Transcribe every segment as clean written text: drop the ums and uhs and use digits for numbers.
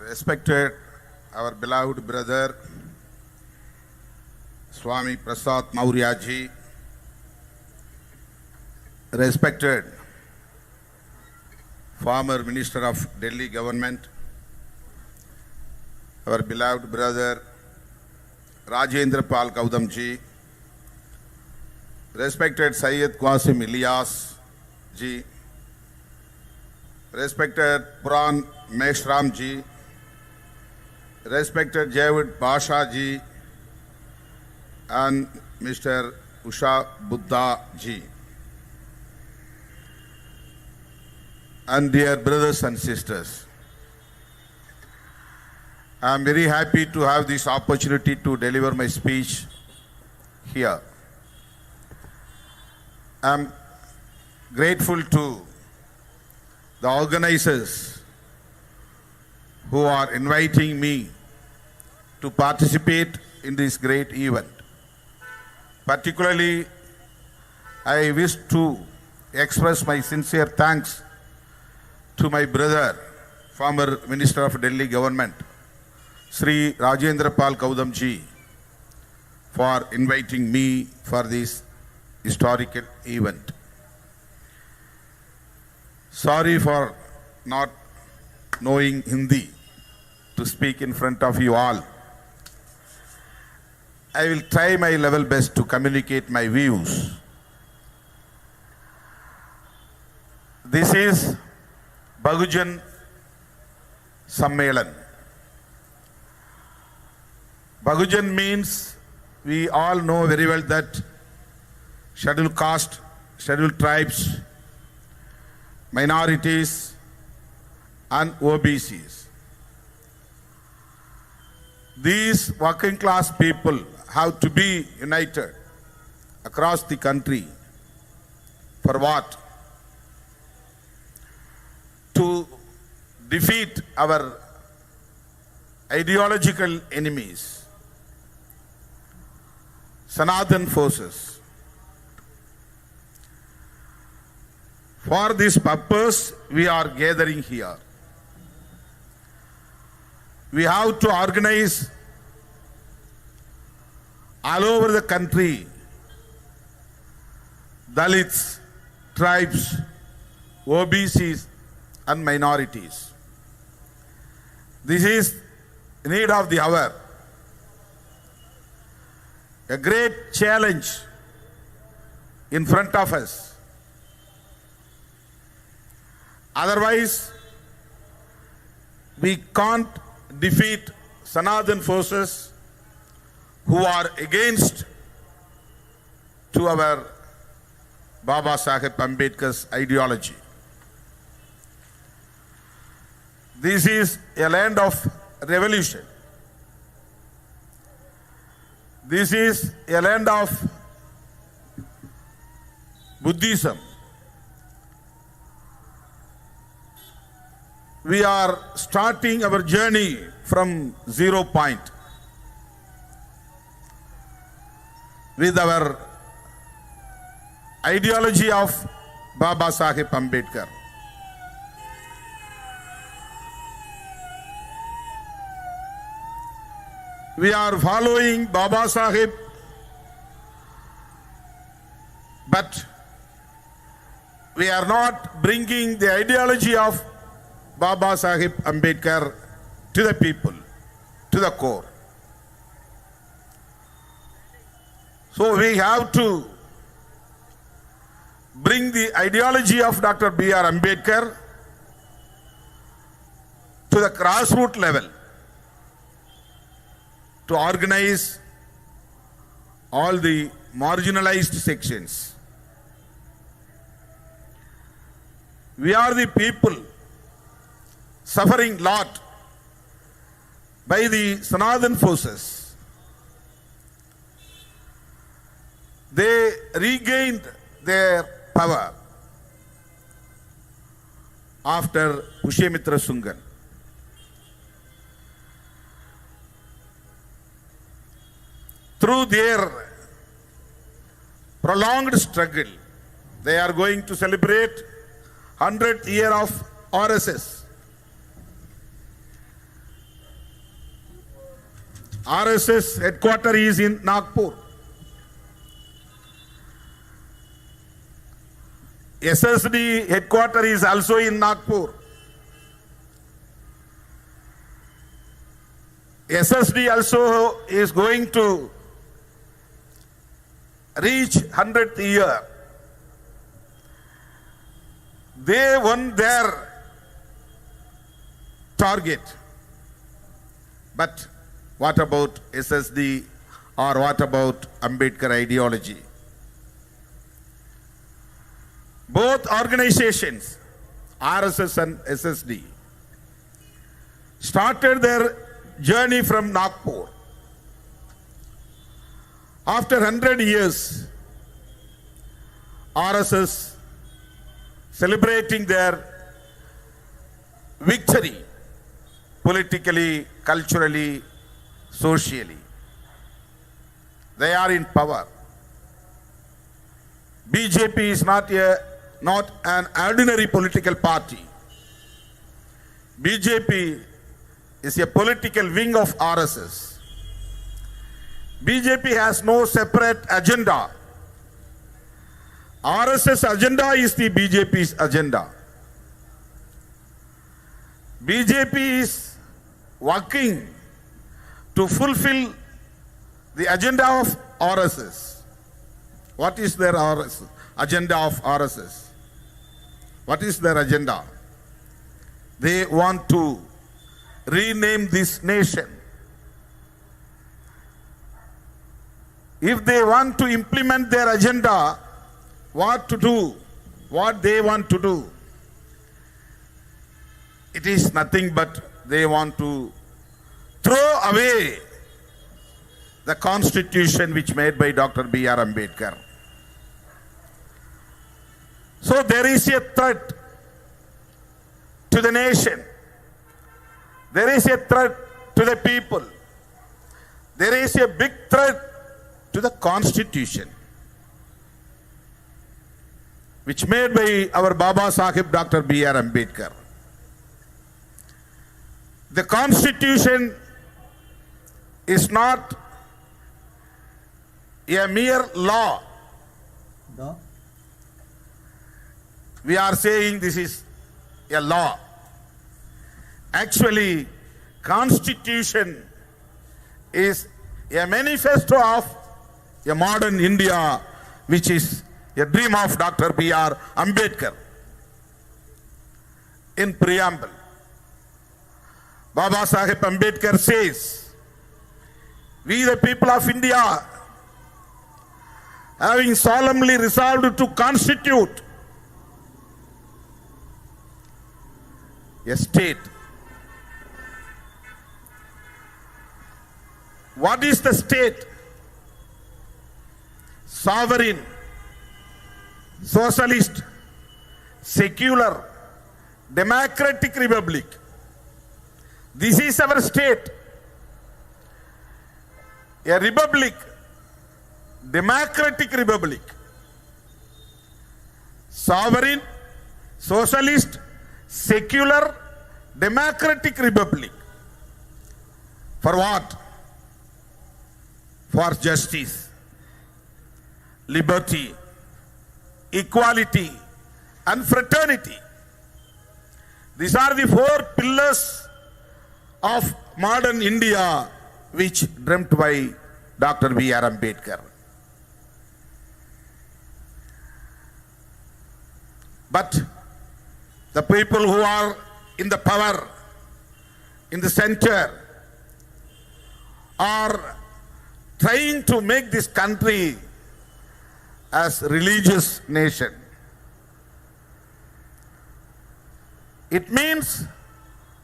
Respected our beloved brother Swami Prasad Maurya ji, respected former Minister of Delhi government, our beloved brother Rajendra Pal Gautam ji, respected Syed Qasim Ilyas ji, respected Puran Meshram ji, respected Javid Basha ji, and Mr. Usha Buddha ji. And dear brothers and sisters, I am very happy to have this opportunity to deliver my speech here. I am grateful to the organizers who are inviting me to participate in this great event. Particularly, I wish to express my sincere thanks to my brother, former Minister of Delhi government, Sri Rajendra Pal Gautam ji, for inviting me for this historical event. Sorry for not knowing Hindi to speak in front of you all. I will try my level best to communicate my views. This is Bahujan Sammelan. Bahujan means, we all know very well that scheduled caste, scheduled tribes, minorities and OBCs. These working class people have to be united across the country. For what? To defeat our ideological enemies, Sanatan forces. For this purpose, we are gathering here. We have to organize all over the country Dalits, tribes, OBCs and minorities. This is the need of the hour. A great challenge in front of us. Otherwise, we can't defeat Sanatan forces who are against to our Baba Saheb Ambedkar's ideology. This is a land of revolution. This is a land of Buddhism. We are starting our journey from 0 point with our ideology of Baba Saheb Ambedkar. We are following Baba Saheb, but we are not bringing the ideology of Baba Saheb Ambedkar to the people, to the core. So we have to bring the ideology of Dr. B.R. Ambedkar to the grassroots level, to organize all the marginalized sections. We are the people suffering lot by the Sanatan forces. They regained their power after Pushyamitra Sungan. Through their prolonged struggle, they are going to celebrate 100th year of RSS. RSS headquarters is in Nagpur. SSD headquarters is also in Nagpur. SSD also is going to reach 100th year. They won their target. But what about SSD or what about Ambedkar ideology? Both organizations, RSS and SSD, started their journey from Nagpur. After 100 years, RSS celebrating their victory politically, culturally, socially. They are in power. BJP is not an ordinary political party. BJP is a political wing of RSS. BJP has no separate agenda. RSS agenda is the BJP's agenda. BJP is working to fulfill the agenda of RSS. What is their agenda of RSS? What is their agenda? They want to rename this nation. If they want to implement their agenda, what to do, what they want to do, it is nothing but they want to throw away the constitution which made by Dr. B.R. Ambedkar. So there is a threat to the nation. There is a threat to the people. There is a big threat to the constitution which made by our Baba Sahib Dr. B.R. Ambedkar. The constitution is not a mere law. No. We are saying this is a law. Actually, constitution is a manifesto of a modern India, which is a dream of Dr. B.R. Ambedkar. In preamble, Baba Sahib Ambedkar says, we the people of India, having solemnly resolved to constitute a state. What is the state? Sovereign, socialist, secular, democratic republic. This is our state. A republic, democratic republic. Sovereign, socialist, secular, democratic republic. For what? For justice, liberty, equality, and fraternity. These are the four pillars of modern India which dreamt by Dr. B.R. Ambedkar. But the people who are in the power, in the center, are trying to make this country as religious nation. It means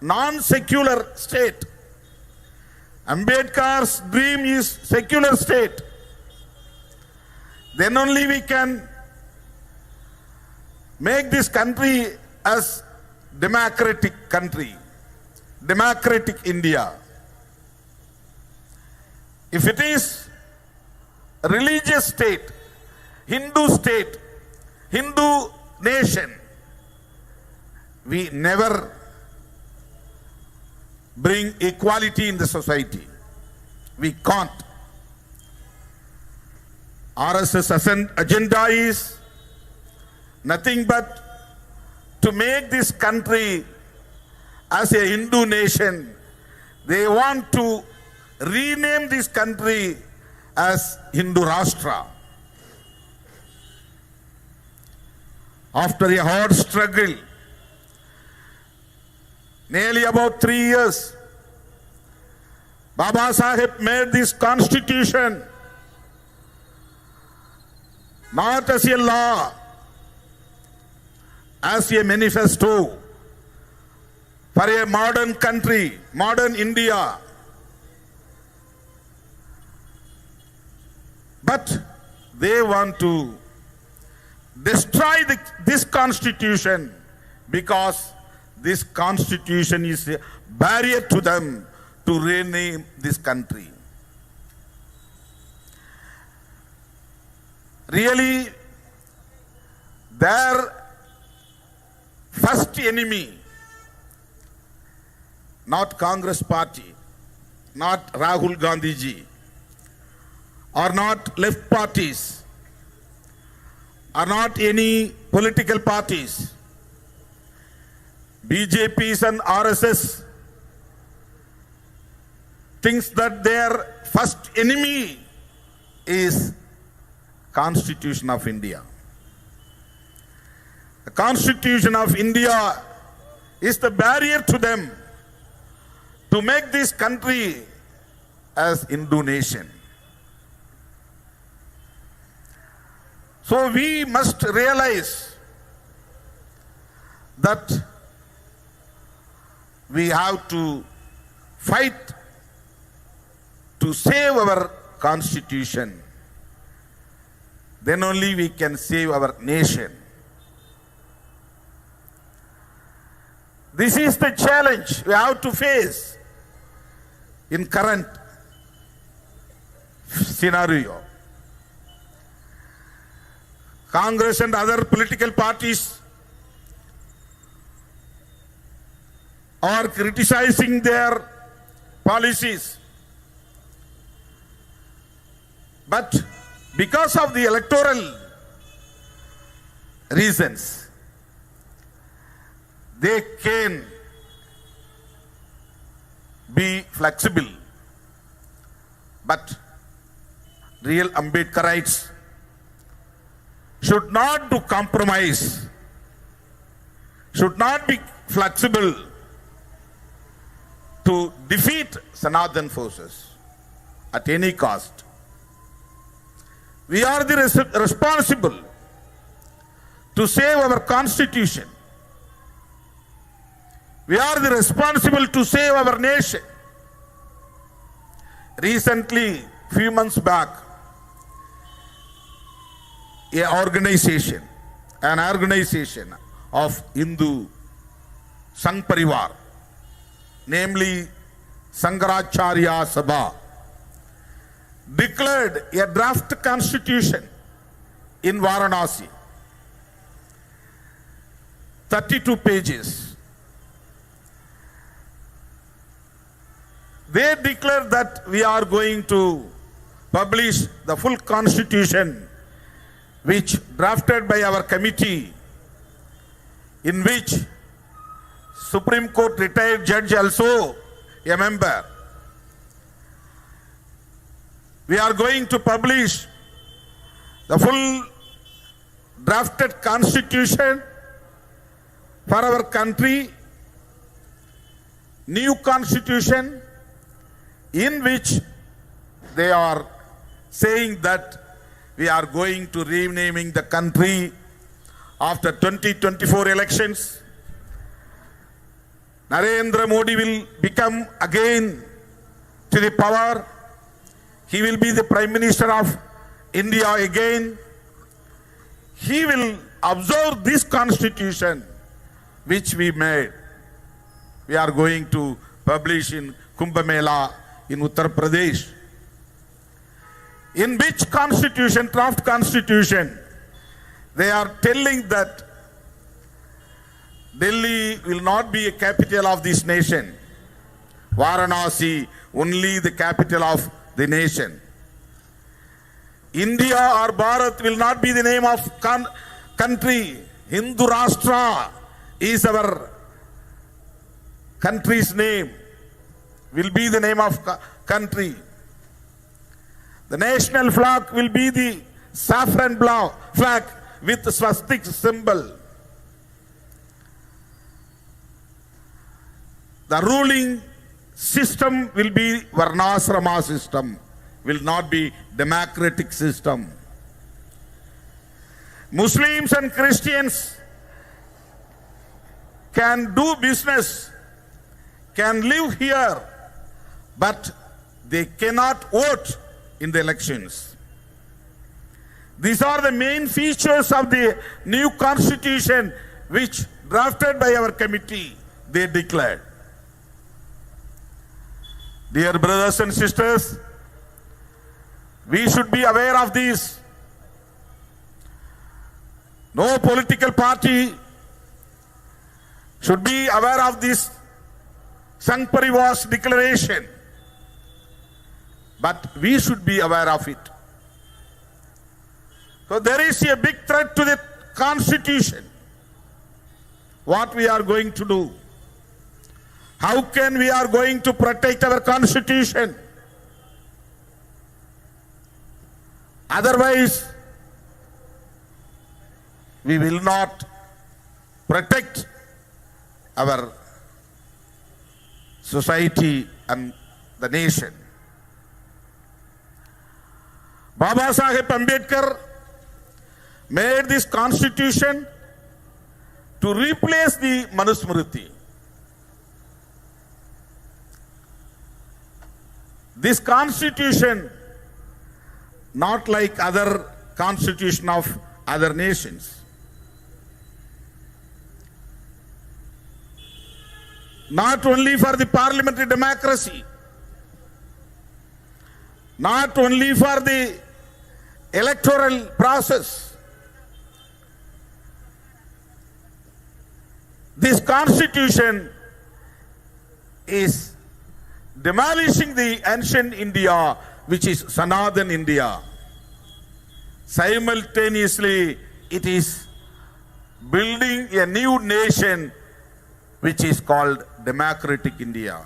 non-secular state. Ambedkar's dream is secular state. Then only we can make this country as democratic country, democratic India. If it is a religious state, Hindu nation, we never bring equality in the society. We can't. RSS agenda is nothing but to make this country as a Hindu nation. They want to rename this country as Hindu Rashtra. After a hard struggle, nearly about 3 years, Baba Sahib made this constitution not as a law, as a manifesto for a modern country, modern India. But they want to destroy this constitution because this constitution is a barrier to them to rename this country. Really, their first enemy, not Congress party, not Rahul Gandhi ji, or not left parties, or not any political parties. BJPs and RSS thinks that their first enemy is Constitution of India. The Constitution of India is the barrier to them to make this country as Hindu nation. So we must realize that we have to fight to save our constitution. Then only we can save our nation. This is the challenge we have to face in current scenario. Congress and other political parties are criticizing their policies. But because of the electoral reasons, they can be flexible. But real Ambedkarites should not do compromise, should not be flexible to defeat Sanathan forces at any cost. We are the responsible to save our constitution. We are the responsible to save our nation. Recently, few months back, an organization of Hindu Sangh Parivar, namely Sankaracharya Sabha, declared a draft constitution in Varanasi, 32 pages. They declared that we are going to publish the full constitution which drafted by our committee, in which Supreme Court retired judge also a member. We are going to publish the full drafted constitution for our country, new constitution, in which they are saying that we are going to renaming the country after 2024 elections. Narendra Modi will become again to the power. He will be the Prime Minister of India again. He will observe this constitution which we made. We are going to publish in Kumbh Mela in Uttar Pradesh. In which constitution, draft constitution, they are telling that Delhi will not be a capital of this nation. Varanasi, only the capital of the nation. India or Bharat will not be the name of country. Hindu Rashtra is our country's name, will be the name of country. The national flag will be the saffron flag with the swastika symbol. The ruling system will be Varnasrama system, will not be democratic system. Muslims and Christians can do business, can live here, but they cannot vote in the elections. These are the main features of the new constitution which drafted by our committee, they declared. Dear brothers and sisters, we should be aware of this. No political party should be aware of this Sangh Parivar's declaration, but we should be aware of it. So there is a big threat to the constitution. What we are going to do? How can we are going to protect our constitution? Otherwise, we will not protect our society and the nation. Baba Saheb Ambedkar made this constitution to replace the Manusmriti. This constitution, not like other constitution of other nations, not only for the parliamentary democracy, not only for the electoral process. This constitution is demolishing the ancient India, which is Sanatan India. Simultaneously, it is building a new nation which is called Democratic India.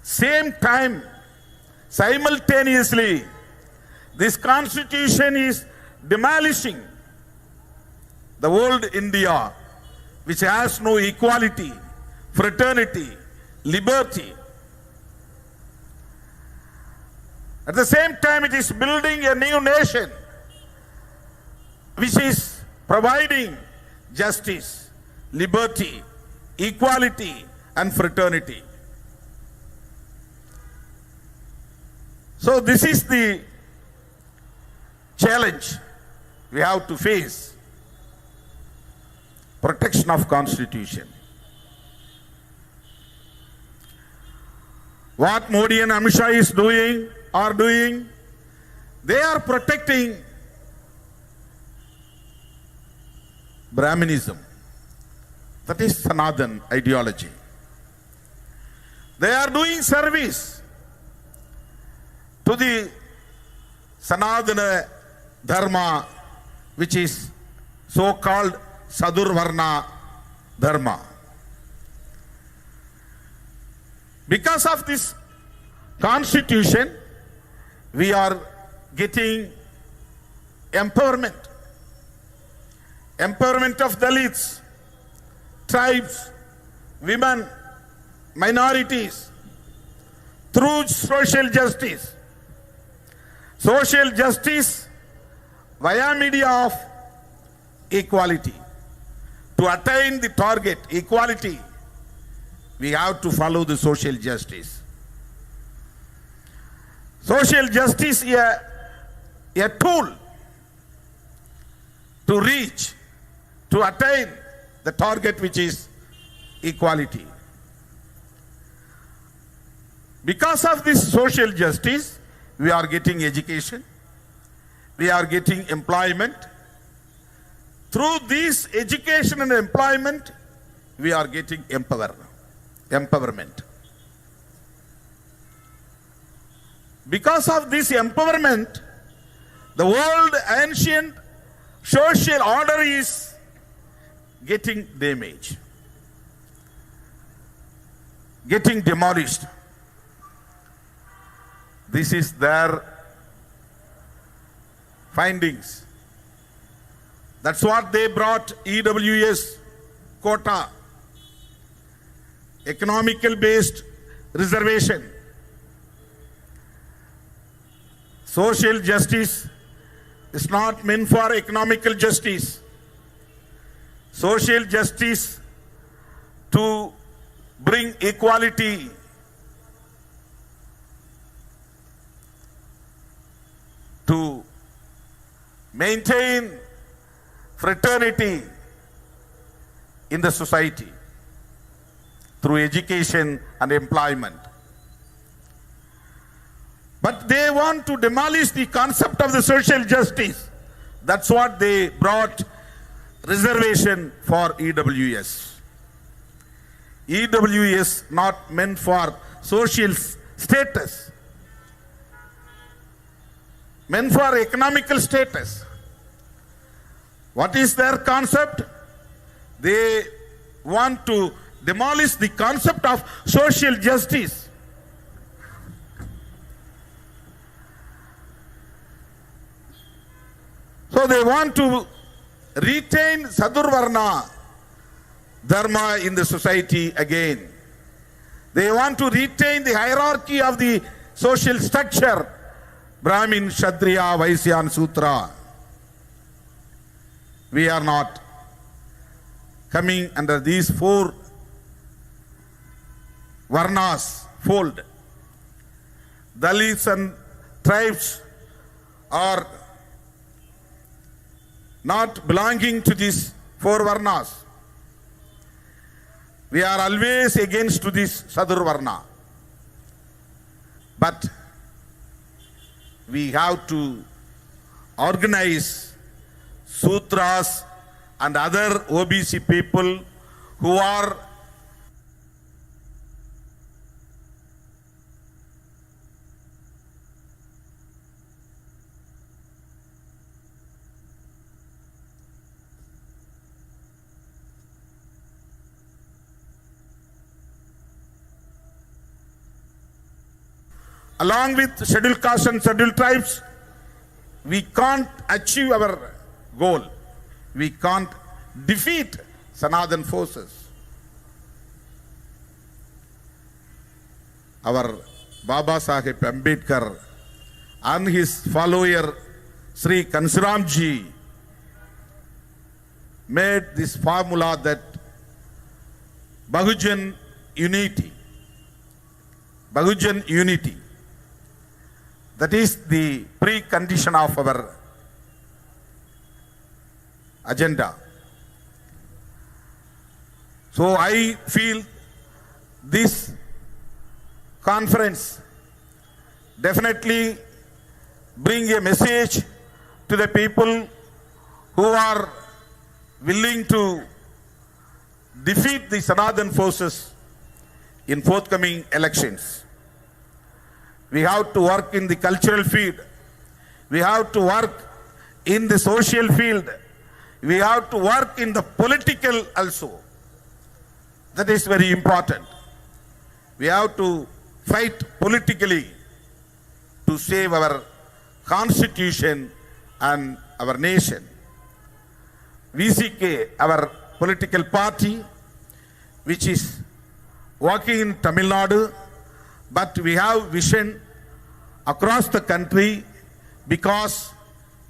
Same time, simultaneously, this constitution is demolishing the old India, which has no equality, fraternity, liberty. At the same time, it is building a new nation which is providing justice, liberty, equality, and fraternity. So this is the challenge we have to face. Protection of Constitution. What Modi and Amit Shah are doing, they are protecting Brahminism. That is Sanatan ideology. They are doing service to the Sanatana Dharma, which is so-called Sadurvarna Dharma. Because of this constitution, we are getting empowerment. Empowerment of Dalits, tribes, women, minorities, through social justice. Social justice via media of equality. To attain the target, equality, we have to follow the social justice. Social justice is a tool to reach, to attain the target, which is equality. Because of this social justice, we are getting education, we are getting employment. Through this education and employment, we are getting empowerment. Because of this empowerment, the old ancient social order is getting damaged, getting demolished. This is their findings. That's what they brought EWS quota, economical based reservation. Social justice is not meant for economical justice. Social justice to bring equality, to maintain fraternity in the society through education and employment. But they want to demolish the concept of the social justice. That's what they brought reservation for EWS. EWS not meant for social status, meant for economical status. What is their concept? They want to demolish the concept of social justice. So they want to retain Sadurvarna Dharma in the society again. They want to retain the hierarchy of the social structure, Brahmin, Kshatriya, Vaisya and Sutra. We are not coming under these four Varnas fold. Dalits and tribes are not belonging to these four Varnas. We are always against to this Sadurvarna. But we have to organize Sutras and other OBC people who are along with scheduled castes and scheduled tribes. We can't achieve our goal. We can't defeat Sanatana forces. Our Baba Sahib Ambedkar and his follower Sri Kansiramji made this formula that Bahujan unity. Bahujan unity. That is the precondition of our agenda. So I feel this conference definitely bring a message to the people who are willing to defeat the Sanatana forces in forthcoming elections. We have to work in the cultural field. We have to work in the social field. We have to work in the political also. That is very important. We have to fight politically to save our constitution and our nation. VCK, our political party, which is working in Tamil Nadu, but we have vision across the country because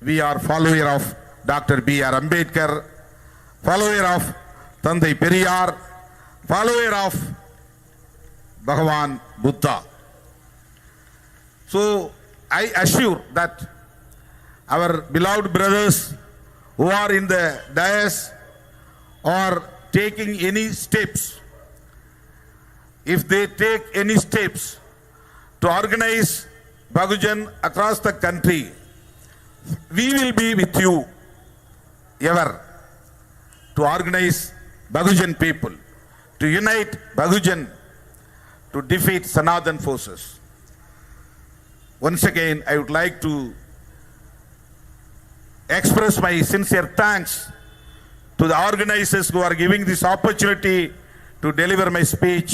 we are follower of Dr. B.R. Ambedkar, follower of Thandai Periyar, follower of Bhagavan Buddha. So I assure that our beloved brothers who are in the dais are taking any steps. If they take any steps to organize Bahujan across the country, we will be with you ever to organize Bahujan people, to unite Bahujan to defeat Sanatana forces. once again, I would like to express my sincere thanks to the organizers who are giving this opportunity to deliver my speech.